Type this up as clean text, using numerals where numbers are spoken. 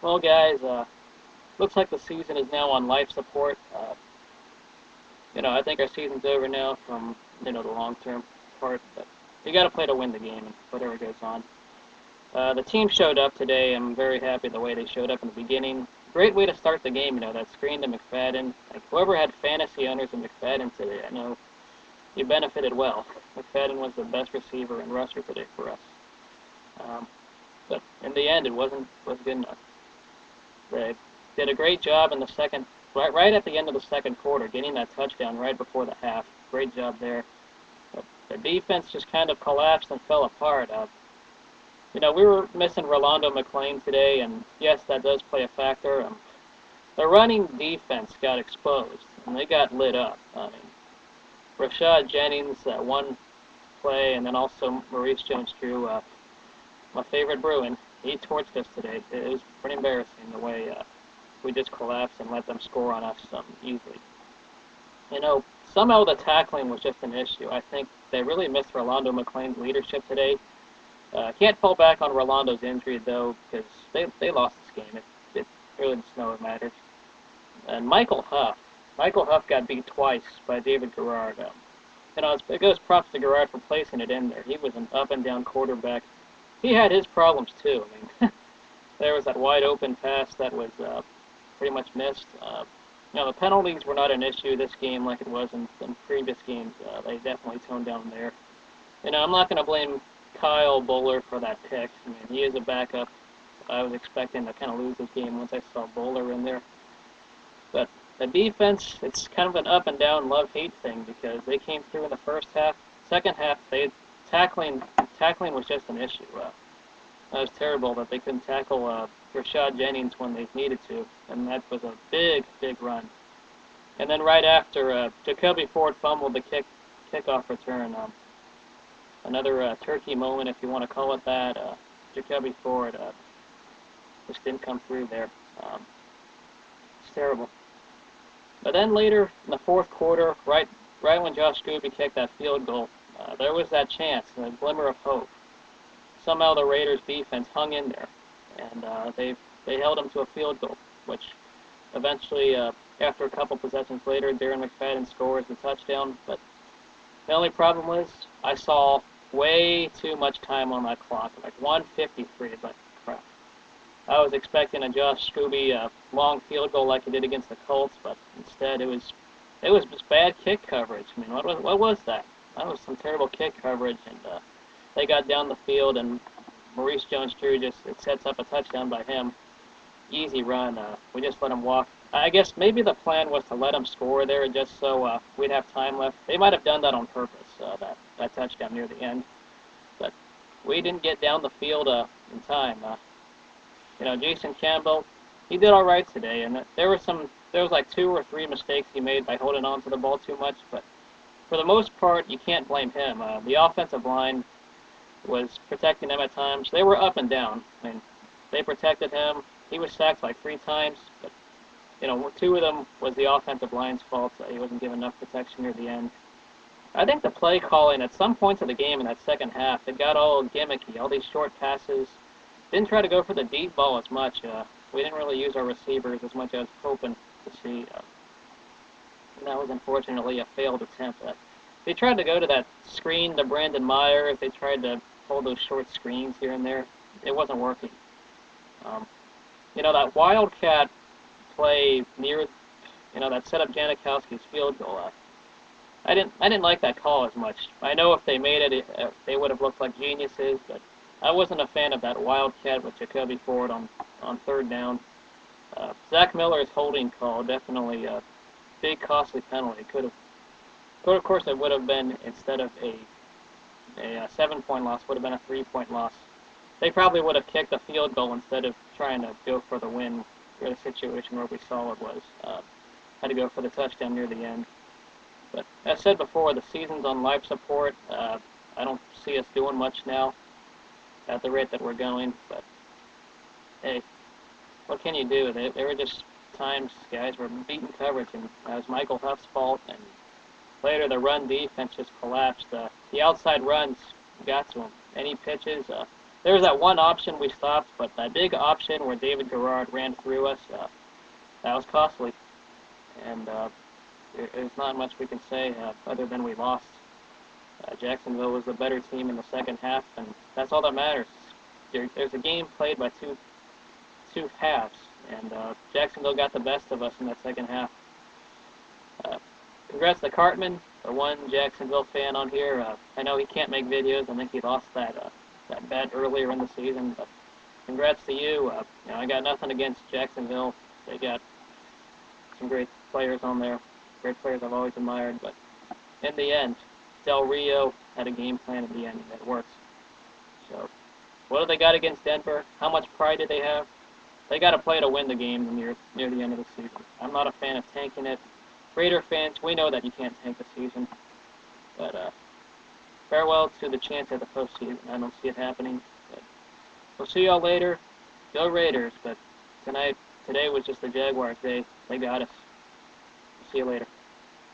Well, guys, looks like the season is now on life support. I think our season's over now from the long-term part, but you got to play to win the game and whatever goes on. The team showed up today. I'm very happy the way they showed up in the beginning. Great way to start the game. That screen to McFadden. Like whoever had fantasy owners in McFadden today, I know you benefited well. McFadden was the best receiver and rusher today for us. Um, but in the end, it was good enough. They did a great job in the second, right at the end of the second quarter, getting that touchdown right before the half. Great job there. But the defense just kind of collapsed and fell apart. We were missing Rolando McClain today, and yes, that does play a factor. The running defense got exposed, and they got lit up. I mean, Rashad Jennings, one play, and then also Maurice Jones-Drew, my favorite Bruin, he torched us today. It was pretty embarrassing the way we just collapsed and let them score on us easily. Somehow the tackling was just an issue. I think they really missed Rolando McClain's leadership today. Can't fall back on Rolando's injury, though, because they lost this game. It really doesn't know it matters. And Michael Huff. Michael Huff got beat twice by David Garrard. It goes props to Garrard for placing it in there. He was an up-and-down quarterback. He had his problems, too. I mean, there was that wide-open pass that was pretty much missed. The penalties were not an issue this game like it was in previous games. They definitely toned down there. I'm not going to blame Kyle Bowler for that pick. I mean, he is a backup. I was expecting to kind of lose this game once I saw Bowler in there. But the defense, it's kind of an up and down love-hate thing because they came through in the first half. Second half, tackling was just an issue. That was terrible that they couldn't tackle Rashad Jennings when they needed to, and that was a big, big run. And then right after, Jacoby Ford fumbled the kickoff return. Another turkey moment, if you want to call it that. Jacoby Ford just didn't come through there. It's terrible. But then later in the fourth quarter, right when Josh Scooby kicked that field goal, there was that chance, a glimmer of hope. Somehow the Raiders' defense hung in there, and they held them to a field goal, which eventually, after a couple possessions later, Darren McFadden scores the touchdown. But the only problem was I saw way too much time on that clock, like 1:53. It's like, crap. I was expecting a Josh Scooby long field goal like he did against the Colts, but instead it was just bad kick coverage. I mean, what was that? That was some terrible kick coverage, and they got down the field, and Maurice Jones-Drew it sets up a touchdown by him. Easy run. We just let him walk. I guess maybe the plan was to let him score there just so we'd have time left. They might have done that on purpose, that touchdown near the end. But we didn't get down the field in time. Jason Campbell, he did all right today, and there was like 2 or 3 mistakes he made by holding on to the ball too much, but for the most part, you can't blame him. The offensive line was protecting him at times. They were up and down. I mean, they protected him. He was sacked like 3 times, but 2 of them was the offensive line's fault. He wasn't given enough protection near the end. I think the play calling at some points of the game in that second half, it got all gimmicky, all these short passes. Didn't try to go for the deep ball as much. We didn't really use our receivers as much as I was hoping to see. And that was unfortunately a failed attempt. They tried to go to that screen to Brandon Myers. They tried to hold those short screens here and there. It wasn't working. That Wildcat play near, that set up Janikowski's field goal. I didn't like that call as much. I know if they made it, they would have looked like geniuses, but I wasn't a fan of that Wildcat with Jacoby Ford on third down. Zach Miller's holding call, definitely a big costly penalty. Of course, it would have been, instead of a 7-point loss, would have been a 3-point loss. They probably would have kicked a field goal instead of trying to go for the win for the situation where we saw it was. Had to go for the touchdown near the end. But as said before, the season's on life support. I don't see us doing much now at the rate that we're going. But, hey, what can you do? There were just times guys were beating coverage, and that was Michael Huff's fault. And later, the run defense just collapsed. The outside runs got to him. Any pitches, there was that one option we stopped, but that big option where David Garrard ran through us, that was costly. And there's not much we can say other than we lost. Jacksonville was the better team in the second half, and that's all that matters. There's a game played by two halves, and Jacksonville got the best of us in that second half. Congrats to Cartman, the one Jacksonville fan on here. I know he can't make videos. I think he lost that bet earlier in the season, but congrats to you. I got nothing against Jacksonville. They got some great players on there, great players I've always admired, but in the end, Del Rio had a game plan at the end that works. So, what do they got against Denver? How much pride do they have? They got to play to win the game near the end of the season. I'm not a fan of tanking it. Raider fans, we know that you can't tank the season, but farewell to the chance at the postseason. I don't see it happening. But we'll see y'all later. Go Raiders! But today was just the Jaguars' day. They got us. See you later.